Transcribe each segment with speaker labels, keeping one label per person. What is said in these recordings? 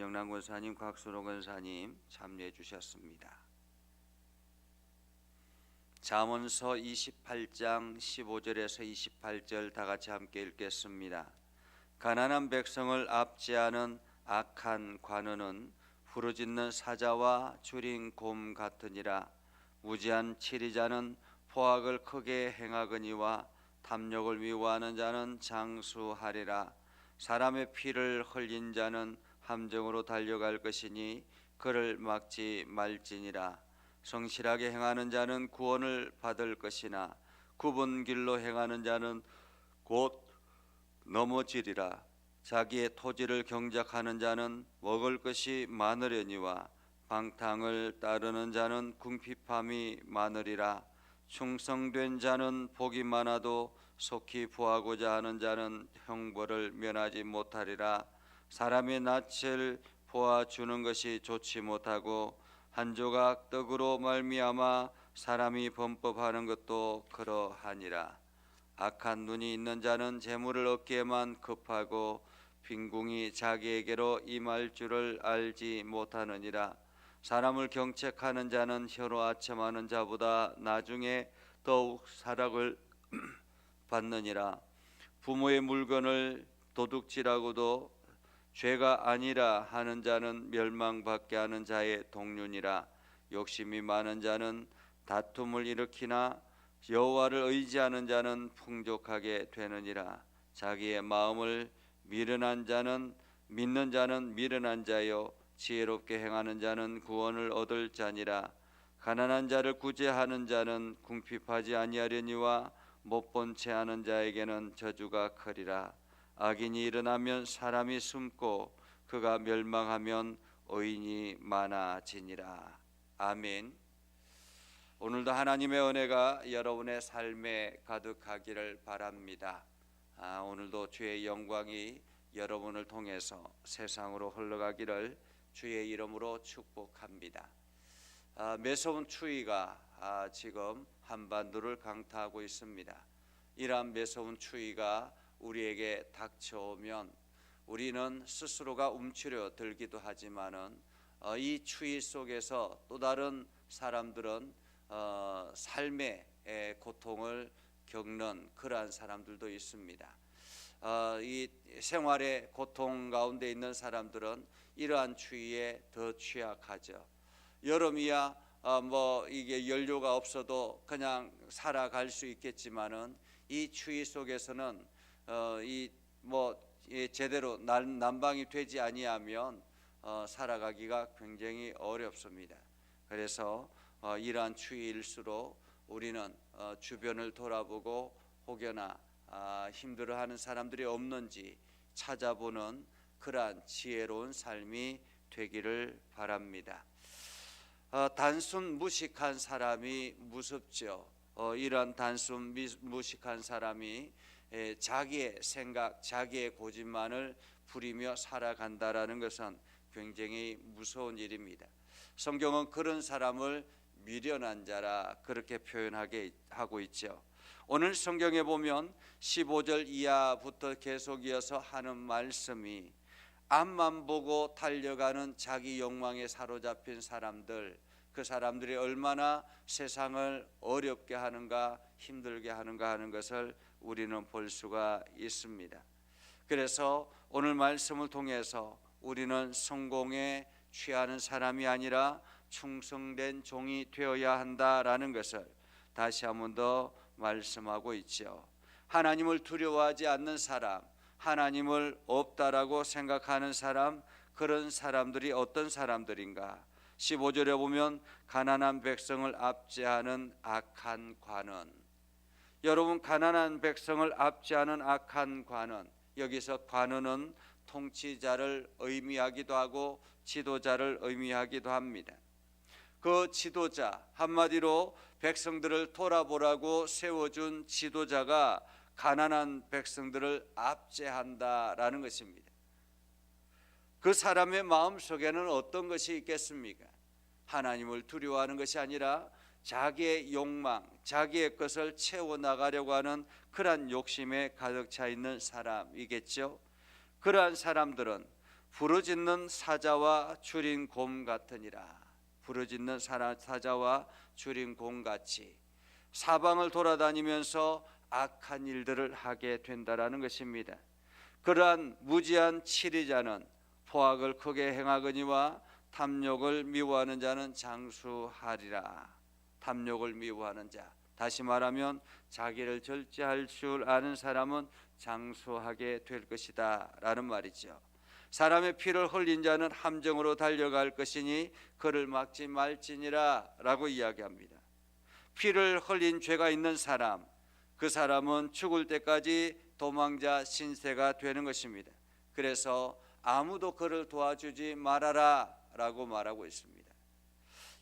Speaker 1: 김정남 권사님, 곽순호 권사님 참여해 주셨습니다. 잠언서 28장 15절에서 28절 다 같이 함께 읽겠습니다. 가난한 백성을 압제하는 악한 관원은 부르짖는 사자와 줄인 곰 같으니라. 무지한 치리자는 포악을 크게 행하거니와 탐욕을 미워하는 자는 장수하리라. 사람의 피를 흘린 자는 함정으로 달려갈 것이니 그를 막지 말지니라. 성실하게 행하는 자는 구원을 받을 것이나 굽은 길로 행하는 자는 곧 넘어지리라. 자기의 토지를 경작하는 자는 먹을 것이 많으려니와 방탕을 따르는 자는 궁핍함이 많으리라. 충성된 자는 복이 많아도 속히 부하고자 하는 자는 형벌을 면하지 못하리라. 사람의 낯을 보아주는 것이 좋지 못하고 한 조각 떡으로 말미암아 사람이 범법하는 것도 그러하니라. 악한 눈이 있는 자는 재물을 얻기에만 급하고 빈궁이 자기에게로 임할 줄을 알지 못하느니라. 사람을 경책하는 자는 혀로 아첨하는 자보다 나중에 더욱 사락을 받느니라. 부모의 물건을 도둑질하고도 죄가 아니라 하는 자는 멸망받게 하는 자의 동륜이라. 욕심이 많은 자는 다툼을 일으키나 여호와를 의지하는 자는 풍족하게 되느니라. 자기의 마음을 미련한 자는 믿는 자는 미련한 자요 지혜롭게 행하는 자는 구원을 얻을 자니라. 가난한 자를 구제하는 자는 궁핍하지 아니하려니와 못본 채 하는 자에게는 저주가 크리라. 악인이 일어나면 사람이 숨고 그가 멸망하면 의인이 많아지니라. 아멘. 오늘도 하나님의 은혜가 여러분의 삶에 가득하기를 바랍니다. 오늘도 주의 영광이 여러분을 통해서 세상으로 흘러가기를 주의 이름으로 축복합니다. 매서운 추위가 지금 한반도를 강타하고 있습니다. 이러한 매서운 추위가 우리에게 닥쳐오면 우리는 스스로가 움츠려 들기도 하지만은 이 추위 속에서 또 다른 사람들은 삶의 고통을 겪는 그러한 사람들도 있습니다. 이 생활의 고통 가운데 있는 사람들은 이러한 추위에 더 취약하죠. 여름이야 이게 연료가 없어도 그냥 살아갈 수 있겠지만은 이 추위 속에서는 제대로 난방이 되지 아니하면 살아가기가 굉장히 어렵습니다. 그래서 이러한 추위일수록 우리는 주변을 돌아보고 혹여나 힘들어하는 사람들이 없는지 찾아보는 그러한 지혜로운 삶이 되기를 바랍니다. 단순 무식한 사람이 무섭죠. 이러한 단순 무식한 사람이 자기의 생각, 자기의 고집만을 부리며 살아간다라는 것은 굉장히 무서운 일입니다. 성경은 그런 사람을 미련한 자라 그렇게 표현하게 하고 있죠. 오늘 성경에 보면 15절 이하부터 계속 이어서 하는 말씀이 앞만 보고 달려가는 자기 욕망에 사로잡힌 사람들, 그 사람들이 얼마나 세상을 어렵게 하는가, 힘들게 하는가 하는 것을 우리는 볼 수가 있습니다. 그래서 오늘 말씀을 통해서 우리는 성공에 취하는 사람이 아니라 충성된 종이 되어야 한다라는 것을 다시 한 번 더 말씀하고 있죠. 하나님을 두려워하지 않는 사람, 하나님을 없다라고 생각하는 사람, 그런 사람들이 어떤 사람들인가? 15절에 보면 가난한 백성을 압제하는 악한 관원. 여러분, 가난한 백성을 압제하는 악한 관원, 여기서 관원은 통치자를 의미하기도 하고 지도자를 의미하기도 합니다. 그 지도자, 한마디로 백성들을 돌아보라고 세워준 지도자가 가난한 백성들을 압제한다라는 것입니다. 그 사람의 마음속에는 어떤 것이 있겠습니까? 하나님을 두려워하는 것이 아니라 자기의 욕망, 자기의 것을 채워나가려고 하는 그러한 욕심에 가득 차 있는 사람이겠죠. 그러한 사람들은 부르짖는 사자와 줄인 곰 같으니라. 부르짖는 사자와 줄인 곰같이 사방을 돌아다니면서 악한 일들을 하게 된다라는 것입니다. 그러한 무지한 치리자는 포악을 크게 행하거니와 탐욕을 미워하는 자는 장수하리라. 탐욕을 미워하는 자, 다시 말하면 자기를 절제할 줄 아는 사람은 장수하게 될 것이다 라는 말이죠. 사람의 피를 흘린 자는 함정으로 달려갈 것이니 그를 막지 말지니라 라고 이야기합니다. 피를 흘린 죄가 있는 사람, 그 사람은 죽을 때까지 도망자 신세가 되는 것입니다. 그래서 아무도 그를 도와주지 말아라 라고 말하고 있습니다.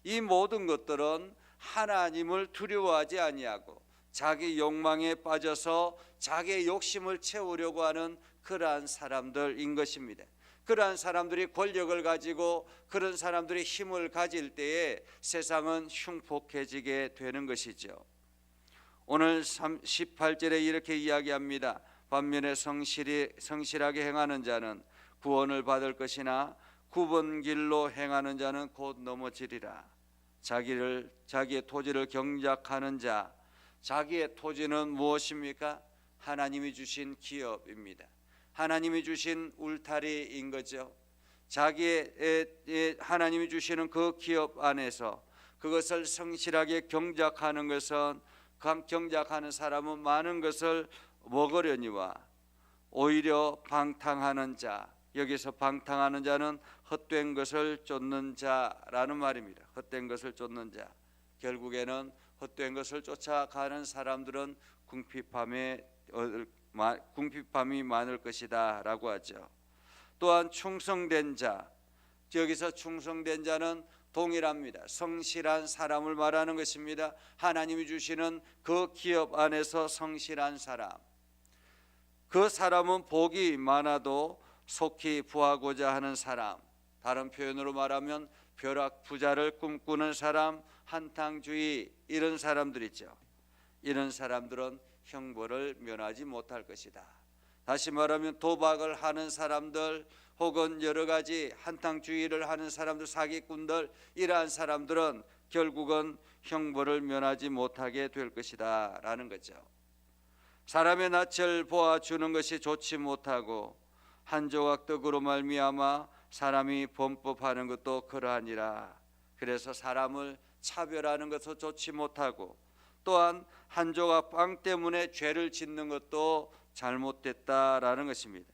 Speaker 1: 이 모든 것들은 하나님을 두려워하지 아니하고 자기 욕망에 빠져서 자기의 욕심을 채우려고 하는 그러한 사람들인 것입니다. 그러한 사람들이 권력을 가지고 그런 사람들이 힘을 가질 때에 세상은 흉폭해지게 되는 것이죠. 오늘 18절에 이렇게 이야기합니다. 반면에 성실하게 행하는 자는 구원을 받을 것이나 굽은 길로 행하는 자는 곧 넘어지리라. 자기의 토지를 경작하는 자, 자기의 토지는 무엇입니까? 하나님이 주신 기업입니다. 하나님이 주신 울타리인 거죠. 하나님이 주시는 그 기업 안에서 그것을 성실하게 경작하는 것은, 경작하는 사람은 많은 것을 먹으려니와 오히려 방탕하는 자, 여기서 방탕하는 자는 헛된 것을 쫓는 자라는 말입니다. 헛된 것을 쫓는 자, 결국에는 헛된 것을 쫓아가는 사람들은 궁핍함이 많을 것이다 라고 하죠. 또한 충성된 자, 여기서 충성된 자는 동일합니다. 성실한 사람을 말하는 것입니다. 하나님이 주시는 그 기업 안에서 성실한 사람, 그 사람은 복이 많아도 속히 부하고자 하는 사람, 다른 표현으로 말하면 벼락 부자를 꿈꾸는 사람, 한탕주의, 이런 사람들이죠. 이런 사람들은 형벌을 면하지 못할 것이다. 다시 말하면 도박을 하는 사람들, 혹은 여러 가지 한탕주의를 하는 사람들, 사기꾼들, 이러한 사람들은 결국은 형벌을 면하지 못하게 될 것이다 라는 거죠. 사람의 낯을 보아주는 것이 좋지 못하고 한 조각 떡으로 말미암아 사람이 범법하는 것도 그러하니라. 그래서 사람을 차별하는 것도 좋지 못하고 또한 한 조각 빵 때문에 죄를 짓는 것도 잘못됐다라는 것입니다.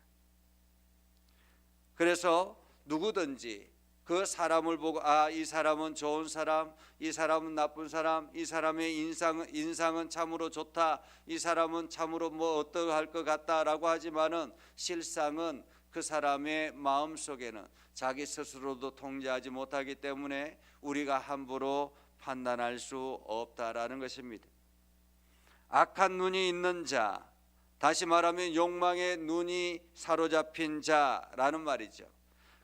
Speaker 1: 그래서 누구든지 그 사람을 보고 이 사람은 좋은 사람, 이 사람은 나쁜 사람, 이 사람의 인상은 참으로 좋다, 이 사람은 참으로 어떠할 것 같다라고 하지만은 실상은 그 사람의 마음속에는 자기 스스로도 통제하지 못하기 때문에 우리가 함부로 판단할 수 없다라는 것입니다. 악한 눈이 있는 자, 다시 말하면 욕망의 눈이 사로잡힌 자라는 말이죠.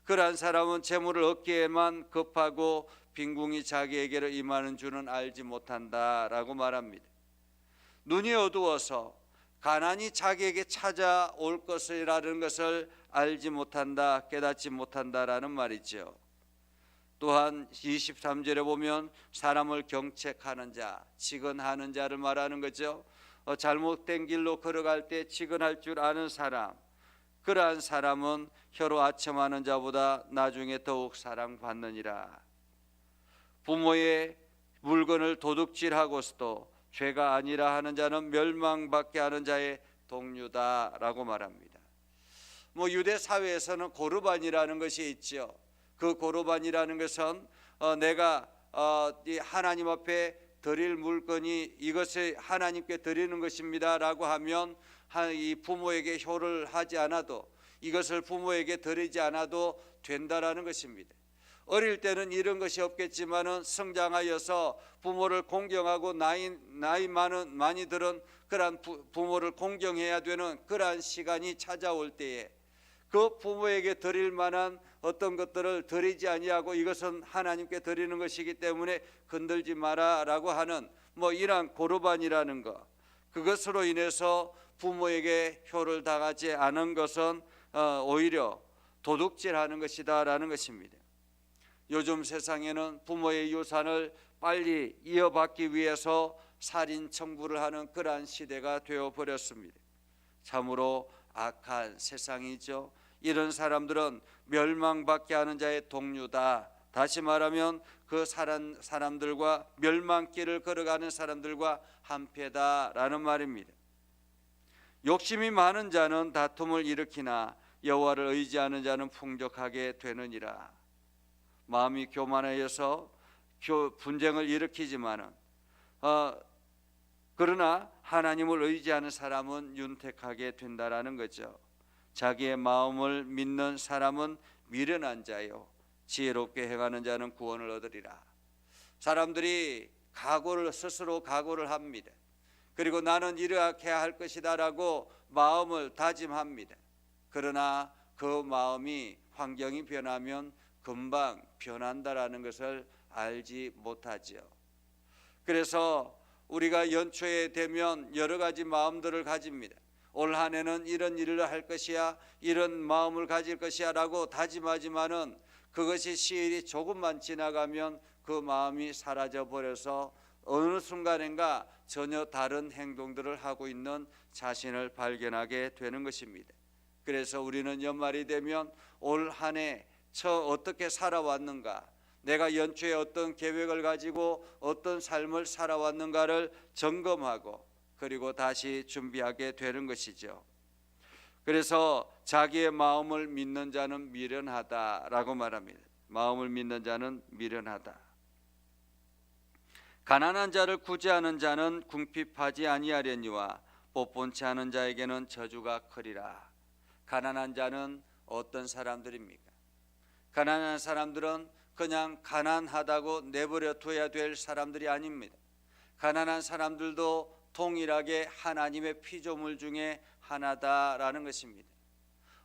Speaker 1: 그러한 사람은 재물을 얻기에만 급하고 빈궁이 자기에게로 임하는 줄은 알지 못한다라고 말합니다. 눈이 어두워서 가난이 자기에게 찾아올 것이라는 것을 알지 못한다, 깨닫지 못한다라는 말이죠. 또한 23절에 보면 사람을 경책하는 자, 치근하는 자를 말하는 거죠. 잘못된 길로 걸어갈 때 치근할 줄 아는 사람, 그러한 사람은 혀로 아첨하는 자보다 나중에 더욱 사랑받느니라. 부모의 물건을 도둑질하고서도 죄가 아니라 하는 자는 멸망받게 하는 자의 동류다라고 말합니다. 유대 사회에서는 고르반이라는 것이 있죠. 그 고르반이라는 것은 내가 하나님 앞에 드릴 물건이 이것을 하나님께 드리는 것입니다 라고 하면 이 부모에게 효를 하지 않아도, 이것을 부모에게 드리지 않아도 된다라는 것입니다. 어릴 때는 이런 것이 없겠지만은 성장하여서 부모를 공경하고 나이 많이 들은 그러한 부모를 공경해야 되는 그러한 시간이 찾아올 때에 그 부모에게 드릴 만한 어떤 것들을 드리지 아니하고 이것은 하나님께 드리는 것이기 때문에 건들지 마라라고 하는 이러한 고르반이라는 것, 그것으로 인해서 부모에게 효를 당하지 않은 것은 오히려 도둑질하는 것이다라는 것입니다. 요즘 세상에는 부모의 유산을 빨리 이어받기 위해서 살인 청부를 하는 그러한 시대가 되어버렸습니다. 참으로 악한 세상이죠. 이런 사람들은 멸망받게 하는 자의 동류다. 다시 말하면 그 사람들과 멸망길을 걸어가는 사람들과 한패다라는 말입니다. 욕심이 많은 자는 다툼을 일으키나 여호와를 의지하는 자는 풍족하게 되느니라. 마음이 교만하여서 분쟁을 일으키지만은 그러나 하나님을 의지하는 사람은 윤택하게 된다라는 거죠. 자기의 마음을 믿는 사람은 미련한 자요 지혜롭게 행하는 자는 구원을 얻으리라. 사람들이 스스로 각오를 합니다. 그리고 나는 이렇게 할 것이다라고 마음을 다짐합니다. 그러나 그 마음이 환경이 변하면 금방 변한다라는 것을 알지 못하죠. 그래서 우리가 연초에 되면 여러 가지 마음들을 가집니다. 올 한 해는 이런 일을 할 것이야, 이런 마음을 가질 것이야 라고 다짐하지만은 그것이 시일이 조금만 지나가면 그 마음이 사라져 버려서 어느 순간인가 전혀 다른 행동들을 하고 있는 자신을 발견하게 되는 것입니다. 그래서 우리는 연말이 되면 올 한 해 어떻게 살아왔는가, 내가 연초에 어떤 계획을 가지고 어떤 삶을 살아왔는가를 점검하고 그리고 다시 준비하게 되는 것이죠. 그래서 자기의 마음을 믿는 자는 미련하다라고 말합니다. 마음을 믿는 자는 미련하다. 가난한 자를 구제하는 자는 궁핍하지 아니하려니와 뽀뽀치 않은 자에게는 저주가 크리라. 가난한 자는 어떤 사람들입니까? 가난한 사람들은 그냥 가난하다고 내버려 둬야 될 사람들이 아닙니다. 가난한 사람들도 동일하게 하나님의 피조물 중에 하나다라는 것입니다.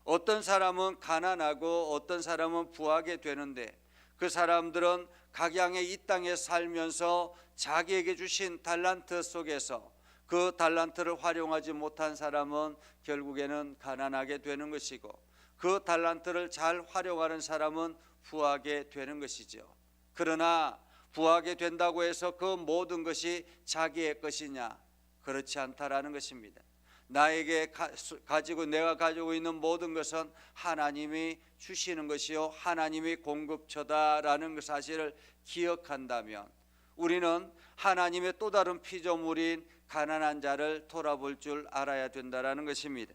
Speaker 1: 어떤 사람은 가난하고 어떤 사람은 부하게 되는데 그 사람들은 각양의 이 땅에 살면서 자기에게 주신 달란트 속에서 그 달란트를 활용하지 못한 사람은 결국에는 가난하게 되는 것이고 그 달란트를 잘 활용하는 사람은 부하게 되는 것이죠. 그러나 부하게 된다고 해서 그 모든 것이 자기의 것이냐? 그렇지 않다라는 것입니다. 내가 가지고 있는 모든 것은 하나님이 주시는 것이요 하나님이 공급처다라는 사실을 기억한다면 우리는 하나님의 또 다른 피조물인 가난한 자를 돌아볼 줄 알아야 된다라는 것입니다.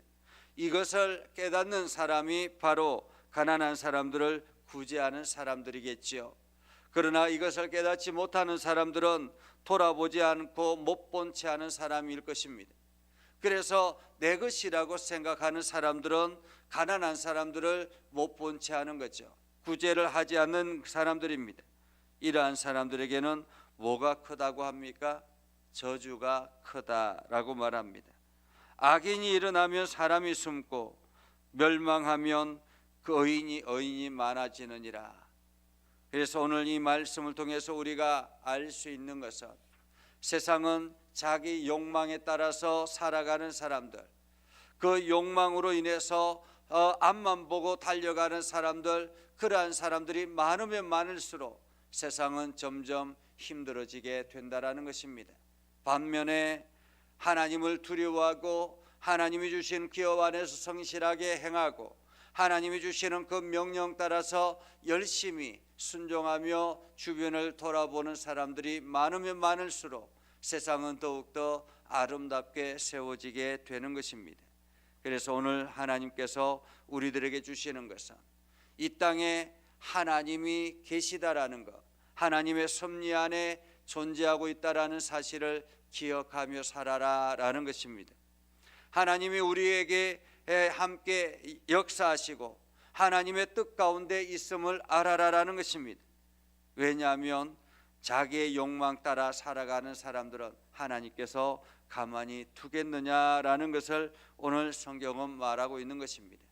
Speaker 1: 이것을 깨닫는 사람이 바로 가난한 사람들을 구제하는 사람들이겠지요. 그러나 이것을 깨닫지 못하는 사람들은 돌아보지 않고 못 본 채 하는 사람일 것입니다. 그래서 내 것이라고 생각하는 사람들은 가난한 사람들을 못 본 채 하는 거죠. 구제를 하지 않는 사람들입니다. 이러한 사람들에게는 뭐가 크다고 합니까? 저주가 크다라고 말합니다. 악인이 일어나면 사람이 숨고 멸망하면 그 의인이 많아지느니라. 그래서 오늘 이 말씀을 통해서 우리가 알 수 있는 것은 세상은 자기 욕망에 따라서 살아가는 사람들, 그 욕망으로 인해서 앞만 보고 달려가는 사람들, 그러한 사람들이 많으면 많을수록 세상은 점점 힘들어지게 된다라는 것입니다. 반면에 하나님을 두려워하고 하나님이 주신 기업 안에서 성실하게 행하고 하나님이 주시는 그 명령 따라서 열심히 순종하며 주변을 돌아보는 사람들이 많으면 많을수록 세상은 더욱더 아름답게 세워지게 되는 것입니다. 그래서 오늘 하나님께서 우리들에게 주시는 것은 이 땅에 하나님이 계시다라는 것, 하나님의 섭리 안에 존재하고 있다라는 사실을 기억하며 살아라라는 것입니다. 하나님이 우리에게 함께 역사하시고 하나님의 뜻 가운데 있음을 알아라라는 것입니다. 왜냐하면 자기의 욕망 따라 살아가는 사람들은 하나님께서 가만히 두겠느냐라는 것을 오늘 성경은 말하고 있는 것입니다.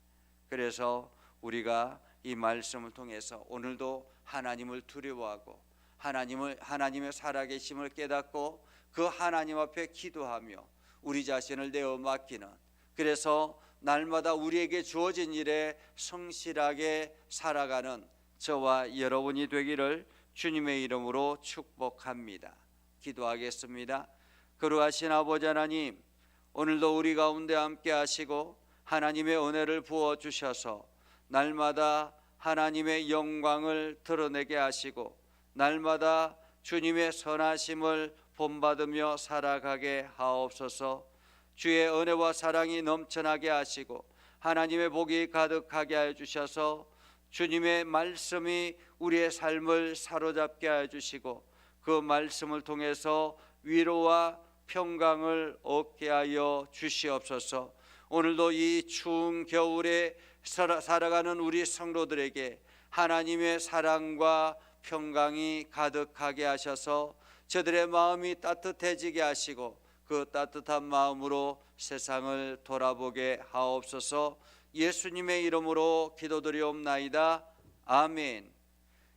Speaker 1: 그래서 우리가 이 말씀을 통해서 오늘도 하나님을 두려워하고 하나님의 살아계심을 깨닫고 그 하나님 앞에 기도하며 우리 자신을 내어 맡기는, 그래서 날마다 우리에게 주어진 일에 성실하게 살아가는 저와 여러분이 되기를 주님의 이름으로 축복합니다. 기도하겠습니다. 거룩하신 아버지 하나님, 오늘도 우리 가운데 함께 하시고 하나님의 은혜를 부어 주셔서 날마다 하나님의 영광을 드러내게 하시고 날마다 주님의 선하심을 본받으며 살아가게 하옵소서. 주의 은혜와 사랑이 넘쳐나게 하시고 하나님의 복이 가득하게 하여 주셔서 주님의 말씀이 우리의 삶을 사로잡게 하여 주시고 그 말씀을 통해서 위로와 평강을 얻게 하여 주시옵소서. 오늘도 이 추운 겨울에 살아가는 우리 성도들에게 하나님의 사랑과 평강이 가득하게 하셔서 저들의 마음이 따뜻해지게 하시고 그 따뜻한 마음으로 세상을 돌아보게 하옵소서. 예수님의 이름으로 기도드리옵나이다. 아멘.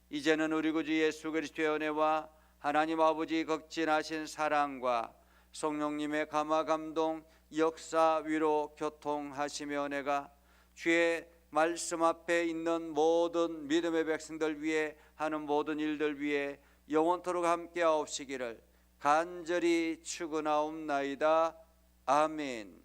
Speaker 1: 이제는 우리 구주 예수 그리스도의 은혜와 하나님 아버지 극진하신 사랑과 성령님의 감화 감동 역사 위로 교통하시며 은혜가 주의 말씀 앞에 있는 모든 믿음의 백성들 위해 하는 모든 일들 위해 영원토록 함께 하옵시기를 간절히 축원하옵나이다. 아멘.